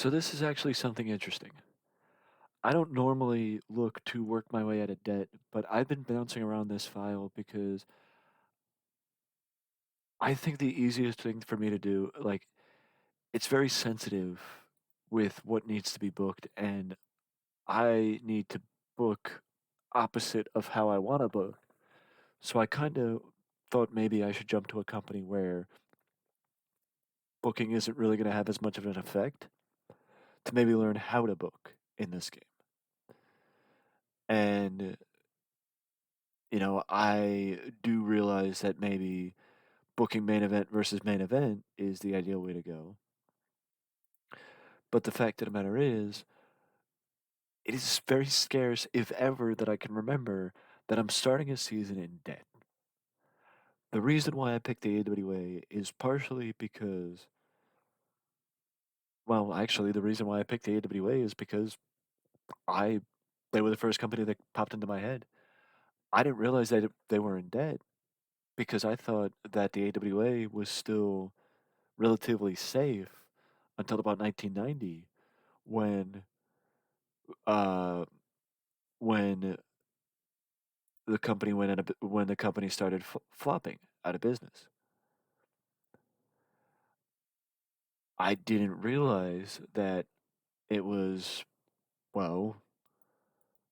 So this is actually something interesting. I don't normally look to work my way out of debt, but I've been bouncing around this file because I think the easiest thing for me to do, like, it's very sensitive with what needs to be booked, and I need to book opposite of how I want to book. So I kind of thought maybe I should jump to a company where booking isn't really going to have as much of an effect to maybe learn how to book in this game. And I do realize that maybe booking main event versus main event is the ideal way to go. But the fact of the matter is, it is very scarce, if ever, that I can remember that I'm starting a season in debt. The reason why I picked the AWA is partially because, well, actually, the reason why I picked the AWA is because I, they were the first company that popped into my head. I didn't realize that they were in debt because I thought that the AWA was still relatively safe until about 1990 when uh when when the company started flopping out of business. I didn't realize that it was, well,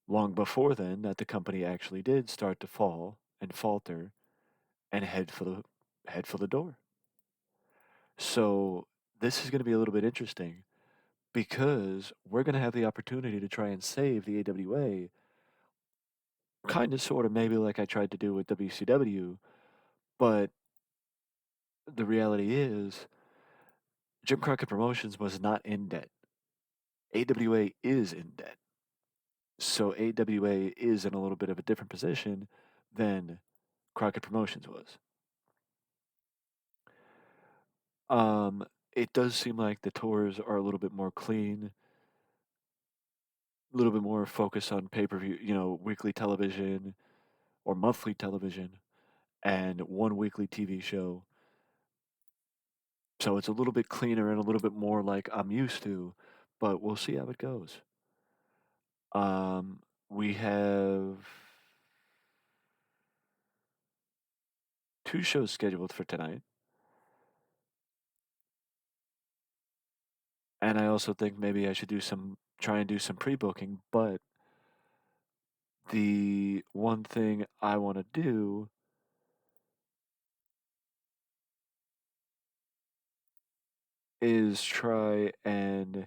long before then that the company actually did start to fall and falter and head for the door. So this is going to be a little bit interesting because we're going to have the opportunity to try and save the AWA, kind of sort of maybe like I tried to do with WCW, but the reality is Jim Crockett Promotions was not in debt. AWA is in debt. So AWA is in a little bit of a different position than Crockett Promotions was. Um, it does seem like the tours are a little bit more clean, a little bit more focused on pay-per-view, weekly television or monthly television and one weekly TV show. So it's a little bit cleaner and a little bit more like I'm used to, but we'll see how it goes. We have two shows scheduled for tonight. And I also think maybe I should try and do some pre-booking, but the one thing I want to do is try and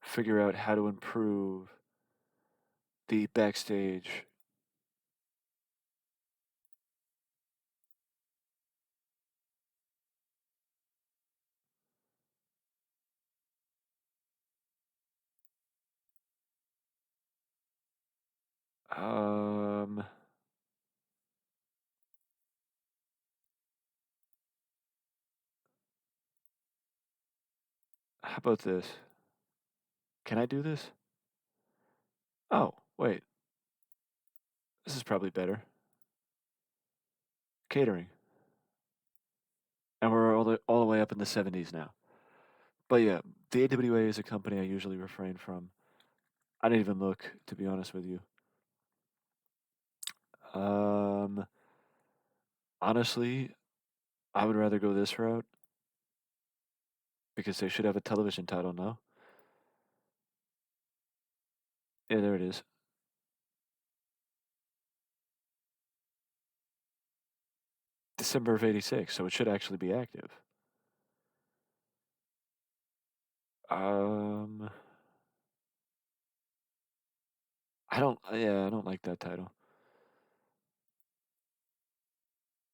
figure out how to improve the backstage. Um, how about this? Can I do this? Oh, wait. This is probably better. Catering. And we're all the way up in the 70s now. But yeah, the AWA is a company I usually refrain from. I didn't even look, to be honest with you. Um, honestly, I would rather go this route because they should have a television title now. Yeah, there it is. December of '86, so it should actually be active. Um, I don't like that title.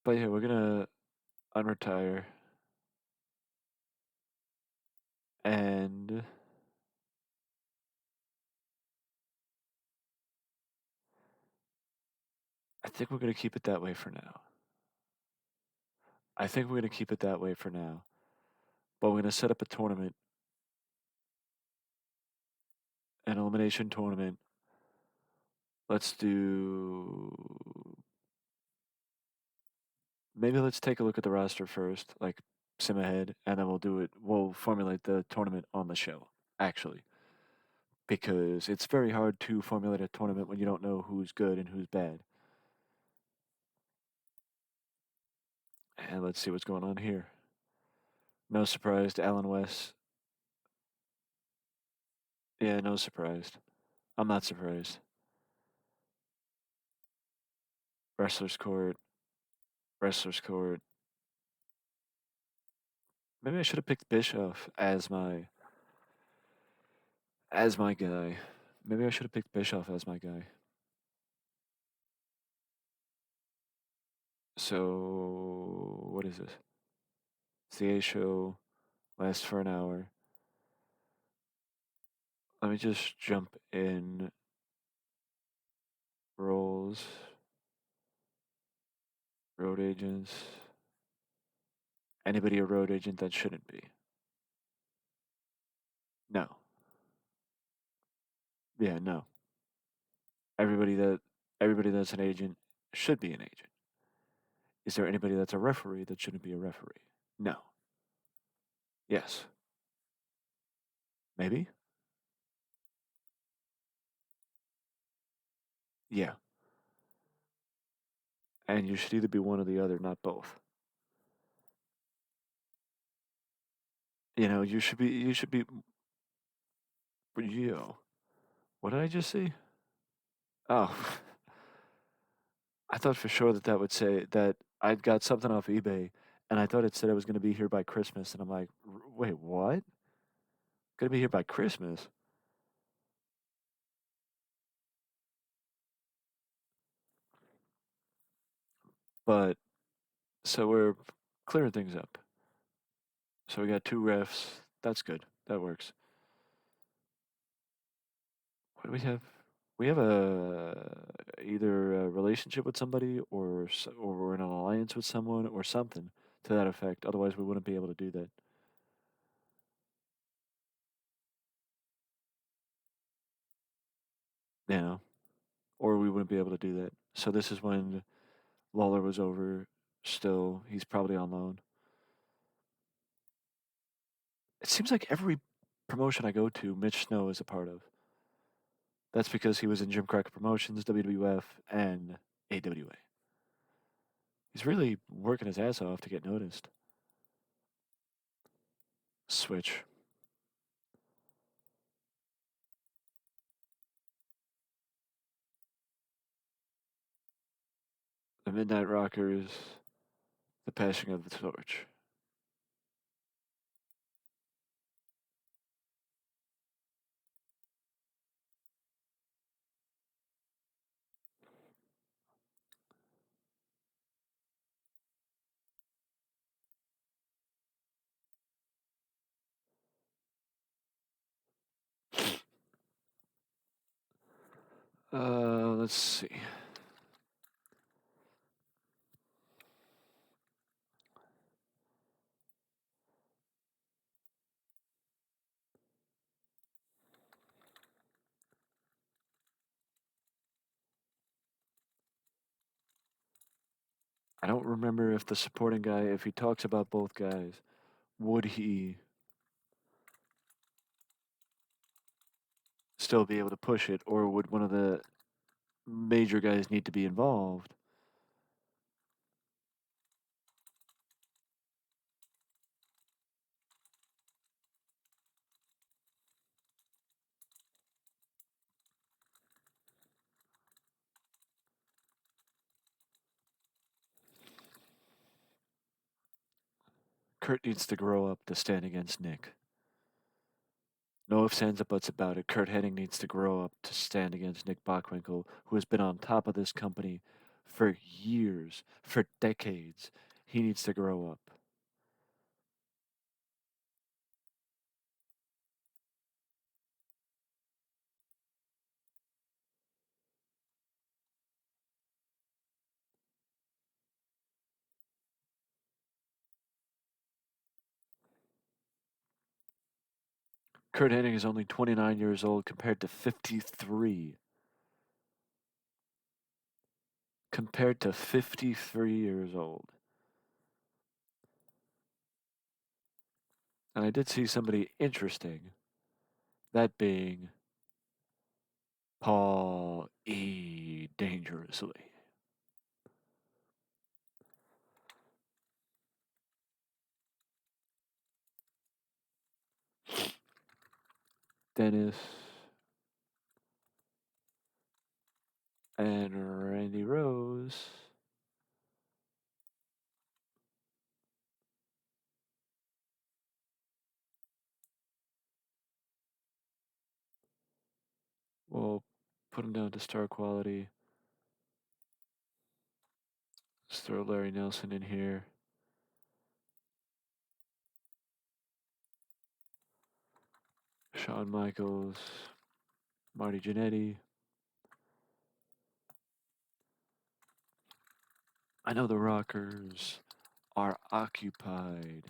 But yeah, we're gonna unretire and I think we're gonna keep it that way for now. I think we're gonna keep it that way for now. But we're gonna set up a tournament, an elimination tournament. Let's do maybe let's take a look at the roster first. Like sim ahead, and then we'll do it. We'll formulate the tournament on the show, actually, because it's very hard to formulate a tournament when you don't know who's good and who's bad. And let's see what's going on here. No surprise to Alan West. Yeah, no surprise. I'm not surprised. Wrestler's Court, Wrestler's Court. Maybe I should have picked Bischoff as my guy. Maybe I should have picked Bischoff as my guy. So what is this? It's the A show. Lasts for an hour. Let me just jump in roles. Road agents. Anybody a road agent that shouldn't be? No. Yeah, no. Everybody that everybody that's an agent should be an agent. Is there anybody that's a referee that shouldn't be a referee? No. Yes. Maybe? Yeah. And you should either be one or the other, not both. You should be yo. What did I just see? Oh, I thought for sure that that would say that I'd got something off eBay, and I thought it said I was going to be here by Christmas, and I'm like, wait, what? Going to be here by Christmas? But so we're clearing things up. So we got two refs. That's good. That works. What do we have? We have either a relationship with somebody or we're in an alliance with someone or something to that effect. Otherwise, we wouldn't be able to do that. You know, or we wouldn't be able to do that. So this is when Lawler was over. Still, he's probably on loan. It seems like every promotion I go to, Mitch Snow is a part of. That's because he was in Jim Crockett Promotions, WWF, and AWA. He's really working his ass off to get noticed. Switch. The Midnight Rockers, the Passing of the Torch. Let's see. I don't remember if the supporting guy, if he talks about both guys, would he still be able to push it, or would one of the major guys need to be involved? Kurt needs to grow up to stand against Nick. No ifs, ands, or buts about it. Kurt Hennig needs to grow up to stand against Nick Bockwinkel, who has been on top of this company for years, for decades. He needs to grow up. Kurt Hennig is only 29 years old compared to 53. Compared to 53 years old. And I did see somebody interesting, that being Paul E. Dangerously. Dennis and Randy Rose. We'll put him down to star quality. Let's throw Larry Nelson in here. Shawn Michaels, Marty Jannetty. I know the Rockers are occupied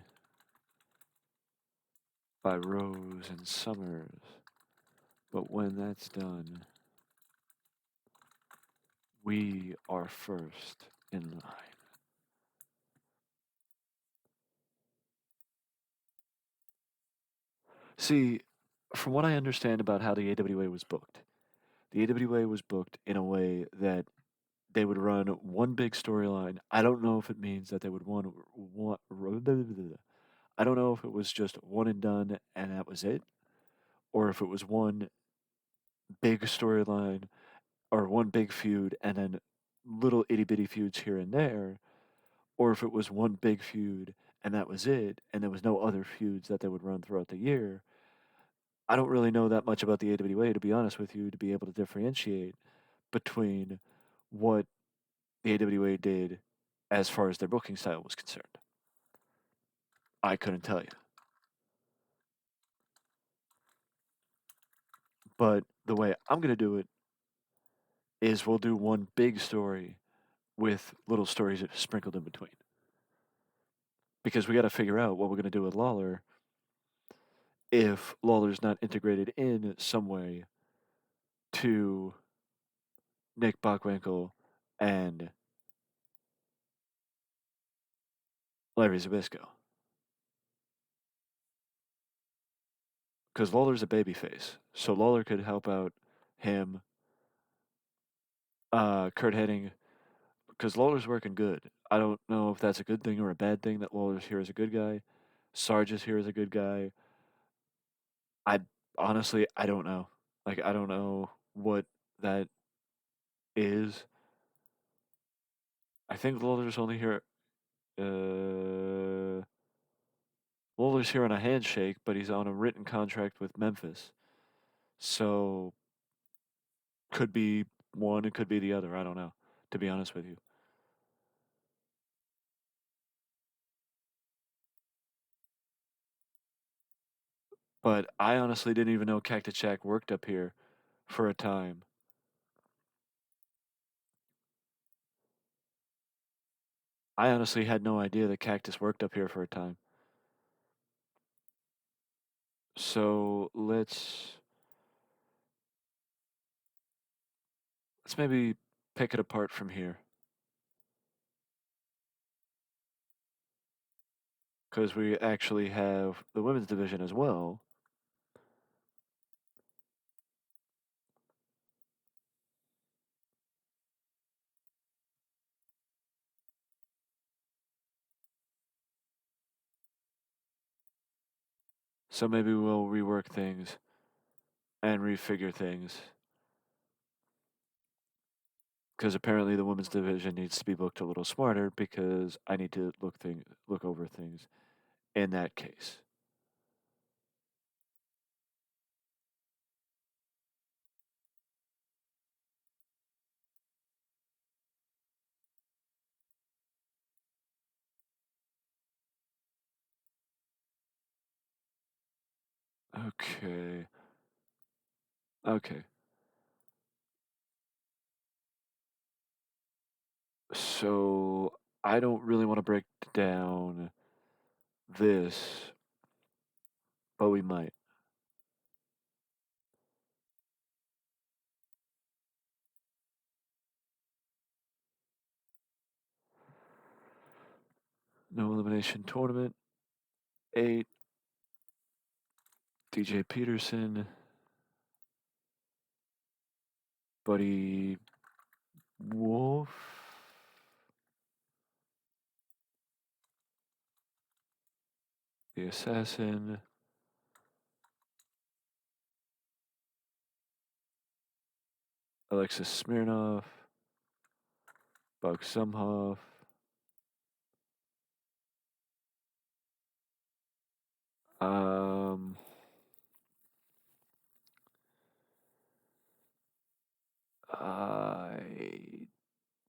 by Rose and Summers, but when that's done, we are first in line. See, from what I understand about how the AWA was booked, the AWA was booked in a way that they would run one big storyline. I don't know if it means that they would one I don't know if it was just one and done and that was it, or if it was one big storyline or one big feud and then little itty bitty feuds here and there, or if it was one big feud and that was it, and there was no other feuds that they would run throughout the year. I don't really know that much about the AWA, to be honest with you, to be able to differentiate between what the AWA did as far as their booking style was concerned. I couldn't tell you. But the way I'm going to do it is we'll do one big story with little stories sprinkled in between. Because we got to figure out what we're going to do with Lawler if Lawler's not integrated in some way to Nick Bockwinkel and Larry Zabisco. Because Lawler's a babyface, so Lawler could help out him, Kurt Hennig, because Lawler's working good. I don't know if that's a good thing or a bad thing that Lawler's here as a good guy. Sarge is here as a good guy. I honestly, I don't know. Like, I don't know what that is. I think Lawler's only here. Uh, Lawler's here on a handshake, but he's on a written contract with Memphis. So, could be one, it could be the other. I don't know, to be honest with you. But I honestly didn't even know Cactus Jack worked up here for a time. I honestly had no idea that Cactus worked up here for a time. So let's maybe pick it apart from here. Because we actually have the women's division as well. So maybe we'll rework things and refigure things. Because apparently the women's division needs to be booked a little smarter because I need to look over things in that case. Okay. Okay. So I don't really want to break down this, but we might. No elimination tournament. 8. DJ Peterson, Buddy Wolf, the Assassin, Alexis Smirnov, Buck Sumhoff, um,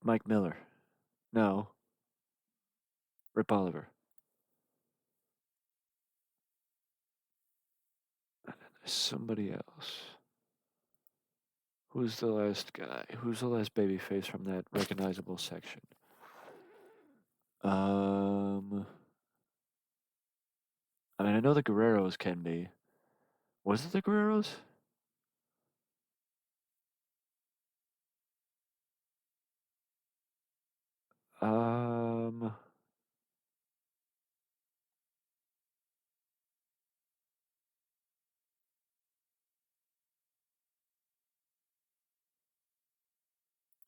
Mike Miller. No, Rip Oliver. Somebody else. Who's the last guy? Who's the last babyface from that recognizable section? I mean, I know the Guerreros can be. Was it the Guerreros? Um,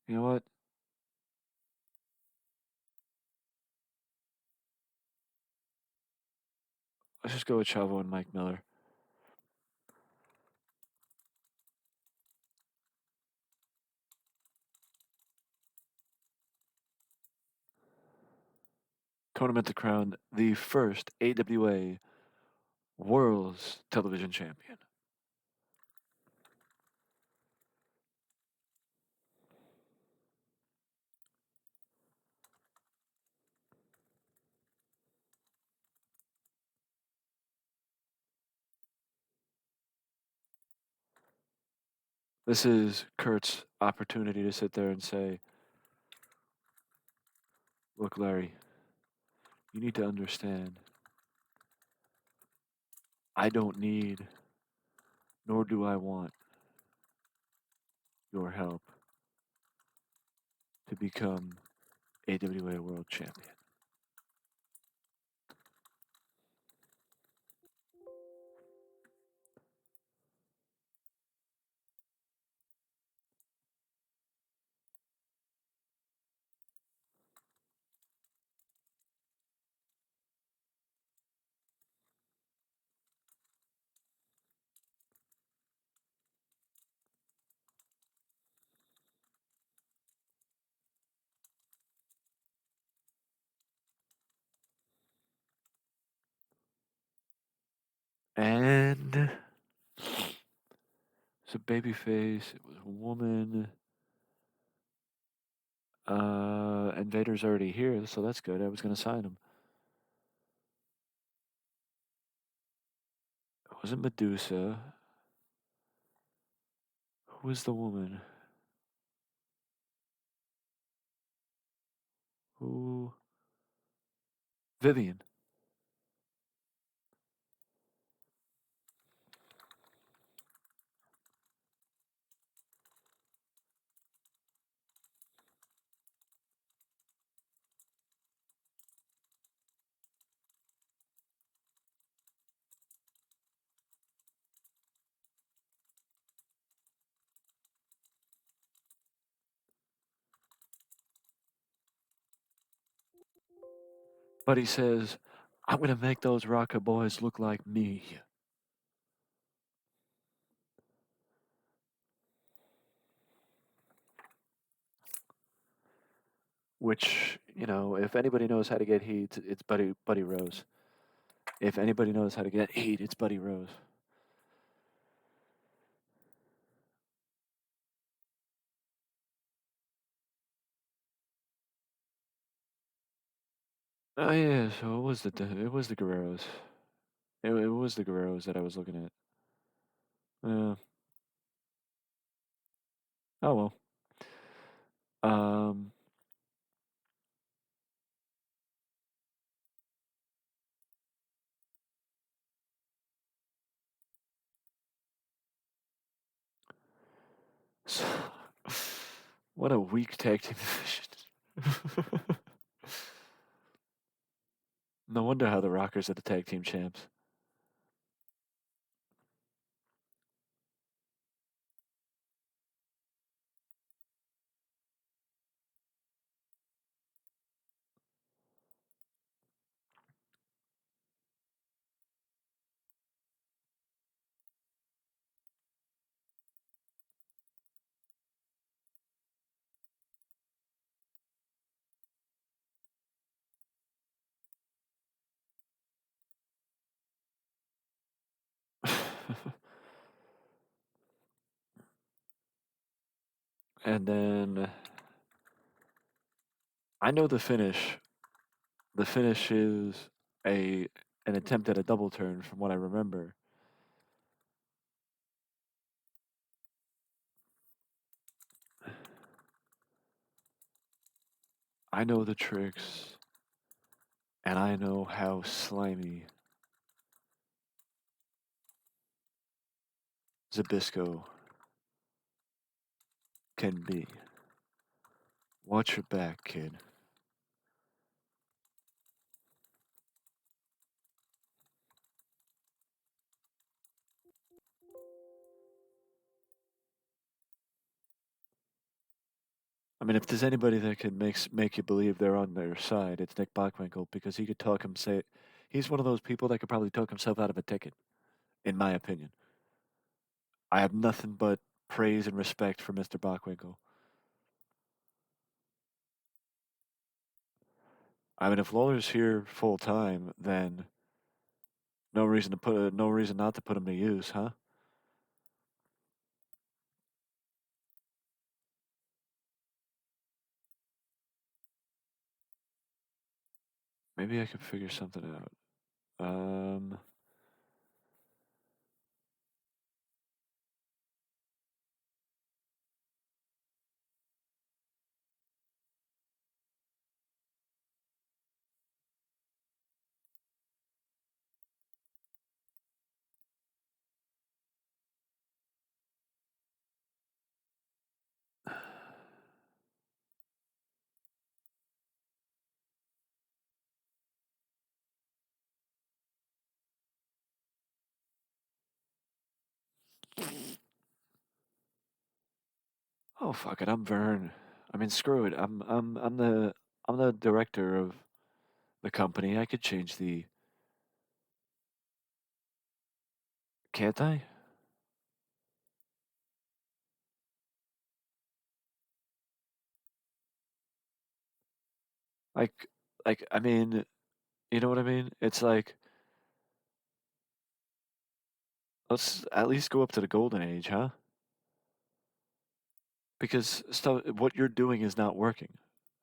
you know what? Let's just go with Chavo and Mike Miller. Tournament to crown the first AWA World's Television Champion. This is Kurt's opportunity to sit there and say, look, Larry, you need to understand, I don't need, nor do I want, your help to become AWA World Champion. And it's a baby face, it was a woman. And Vader's already here, so that's good. I was going to sign him. It wasn't Medusa. Who was the woman? Who? Vivian. But he says, I'm going to make those Rocket Boys look like me. Which, you know, if anybody knows how to get heat, it's Buddy Rose. If anybody knows how to get heat, it's Buddy Rose. Oh yeah, so it was the Guerreros. It was the Guerreros that I was looking at. Yeah. Oh well. Um. So, what a weak tag team division. No wonder how the Rockers are the tag team champs. And then I know the finish. The finish is a an attempt at a double turn from what I remember. I know the tricks, and I know how slimy Zabisco can be. Watch your back, kid. I mean, if there's anybody that can make you believe they're on their side, it's Nick Bockwinkel because he could talk him say he's one of those people that could probably talk himself out of a ticket, in my opinion. I have nothing but praise and respect for Mr. Bockwinkel. I mean, if Lawler's here full time, then no reason not to put him to use, huh? Maybe I can figure something out. Um, oh fuck it, I'm Vern. I mean, screw it. I'm the director of the company. I could change the. Can't I? Like, I mean, you know what I mean? It's like let's at least go up to the golden age, huh? Because stuff, what you're doing is not working,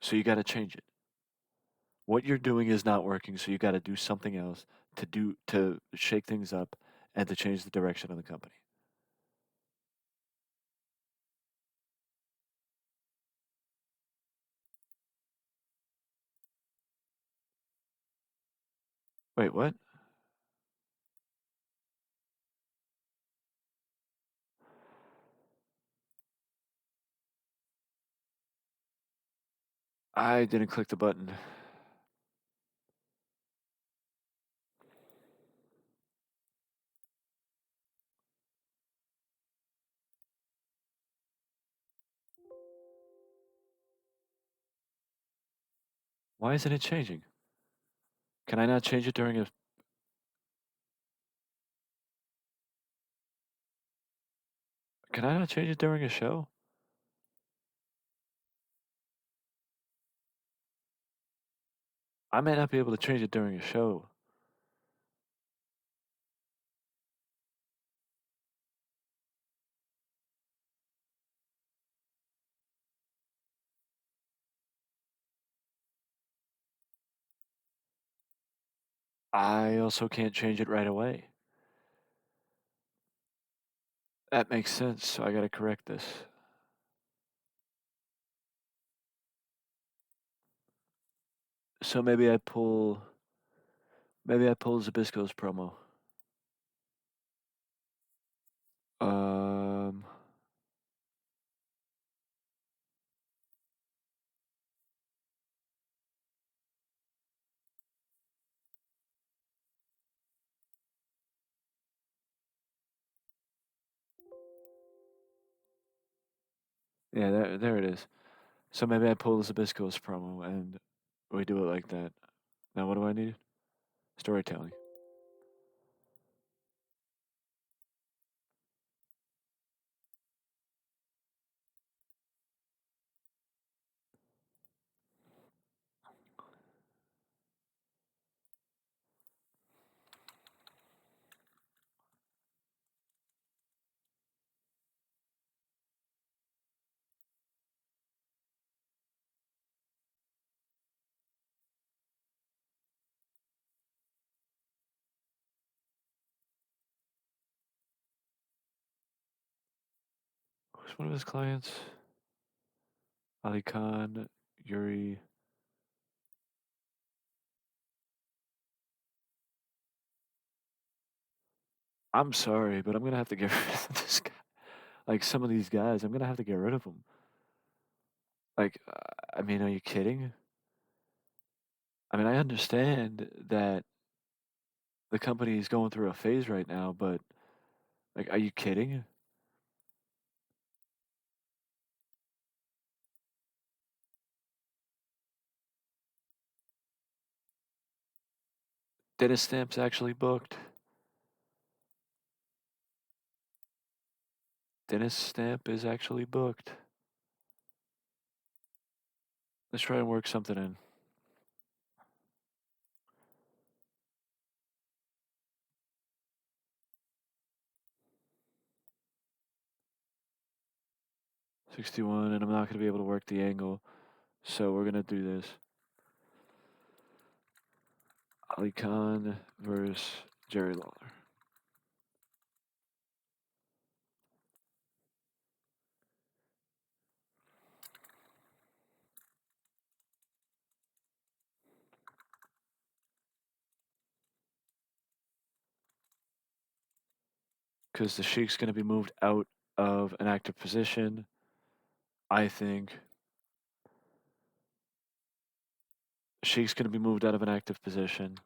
so you got to change it. What you're doing is not working, so you got to do something else to shake things up and to change the direction of the company. Wait, what? I didn't click the button. Why isn't it changing? Can I not change it during a? Can I not change it during a show? I may not be able to change it during a show. I also can't change it right away. That makes sense, so I gotta correct this. So maybe I pull Zabisco's promo. Um, yeah, there it is. So maybe I pull Zabisco's promo and we do it like that. Now what do I need? Storytelling. one of his clients? Ali Khan, Yuri. I'm sorry, but I'm gonna have to get rid of this guy. Like some of these guys, I'm gonna have to get rid of them. Like, I mean, are you kidding? I mean, I understand that the company is going through a phase right now, but like, are you kidding? Dennis Stamp's actually booked. Dennis Stamp is actually booked. Let's try and work something in. 61, and I'm not going to be able to work the angle, so we're going to do this. Ali Khan versus Jerry Lawler. Because the Sheik's going to be moved out of an active position. I think Sheik's going to be moved out of an active position.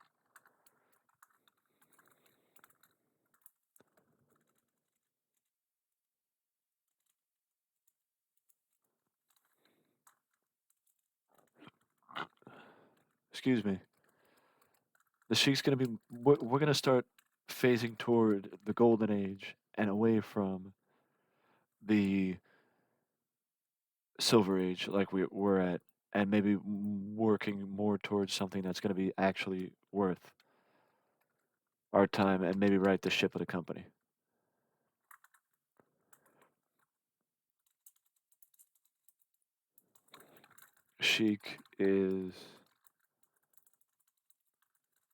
Excuse me. The Sheik's going to be. We're going to start phasing toward the golden age and away from the silver age like we're at, and maybe working more towards something that's going to be actually worth our time and maybe right the ship of the company. Sheik is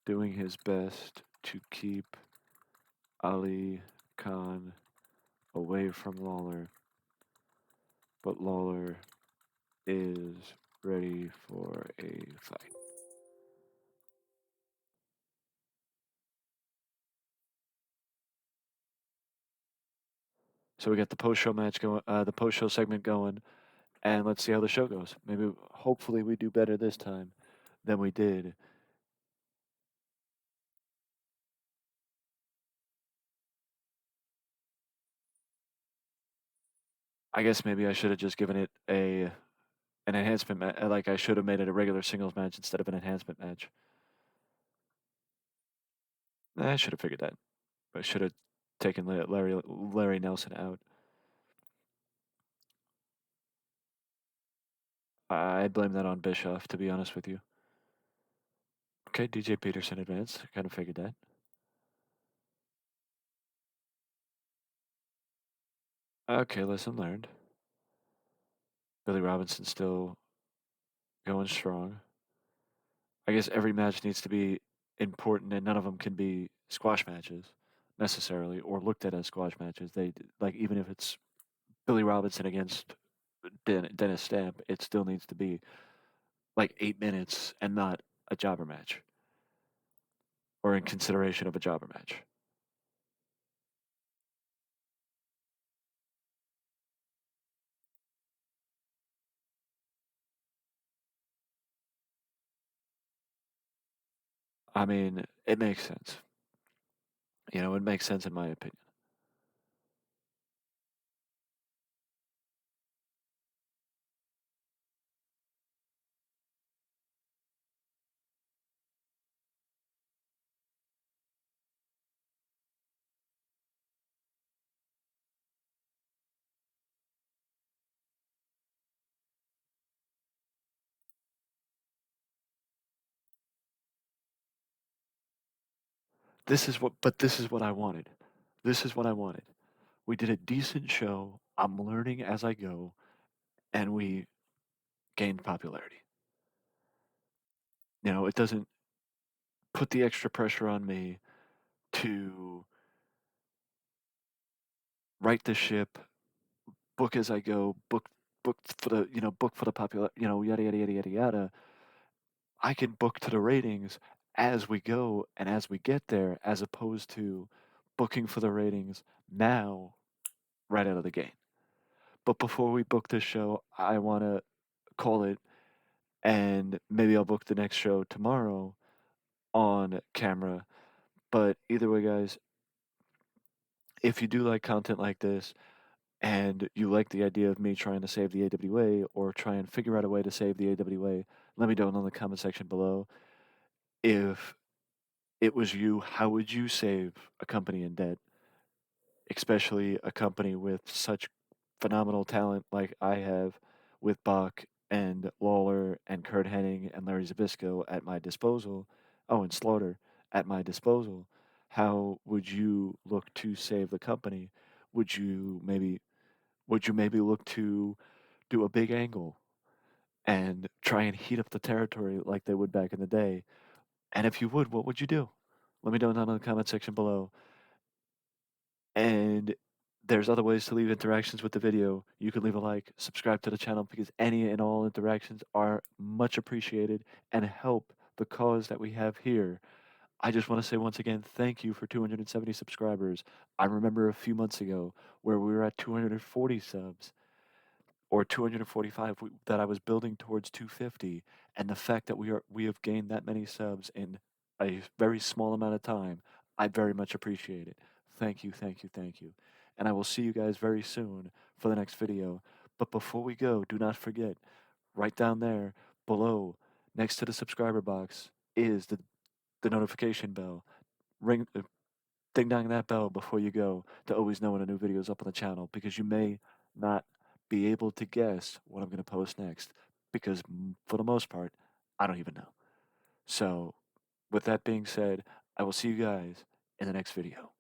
doing his best to keep Ali Khan away from Lawler, but Lawler is ready for a fight. So we got the post show match going, the post show segment going, and let's see how the show goes. Maybe, hopefully, we do better this time than we did. I guess maybe I should have just given it an enhancement match. Like I should have made it a regular singles match instead of an enhancement match. I should have figured that. I should have taken Larry Nelson out. I blame that on Bischoff, to be honest with you. Okay, DJ Peterson advanced. Kind of figured that. Okay, lesson learned. Billy Robinson still going strong. I guess every match needs to be important, and none of them can be squash matches necessarily, or looked at as squash matches. They like even if it's Billy Robinson against Dennis Stamp, it still needs to be like 8 minutes and not a jobber match, or in consideration of a jobber match. I mean, it makes sense. It makes sense in my opinion. This is what I wanted. This is what I wanted. We did a decent show. I'm learning as I go, and we gained popularity. It doesn't put the extra pressure on me to right the ship, book as I go, book for the book for the popular, yada yada yada yada yada. I can book to the ratings as we go and as we get there, as opposed to booking for the ratings now, right out of the gate. But before we book this show, I want to call it, and maybe I'll book the next show tomorrow on camera. But either way, guys, if you do like content like this and you like the idea of me trying to save the AWA or try and figure out a way to save the AWA, let me know in the comment section below. If it was you, how would you save a company in debt, especially a company with such phenomenal talent like I have with Bach and Lawler and Kurt Hennig and Larry Zabisco at my disposal? Oh, and Slaughter at my disposal. How would you look to save the company? Would you maybe look to do a big angle and try and heat up the territory like they would back in the day? And if you would, what would you do? Let me know down in the comment section below. And there's other ways to leave interactions with the video. You can leave a like, subscribe to the channel, because any and all interactions are much appreciated and help the cause that we have here. I just want to say once again, thank you for 270 subscribers. I remember a few months ago where we were at 240 subs, or 245, that I was building towards 250, and the fact that we have gained that many subs in a very small amount of time, I very much appreciate it. Thank you, thank you, thank you. And I will see you guys very soon for the next video. But before we go, do not forget, right down there below, next to the subscriber box, is the notification bell. Ring, ding dong that bell before you go to always know when a new video is up on the channel, because you may not be able to guess what I'm going to post next, because for the most part, I don't even know. So, with that being said, I will see you guys in the next video.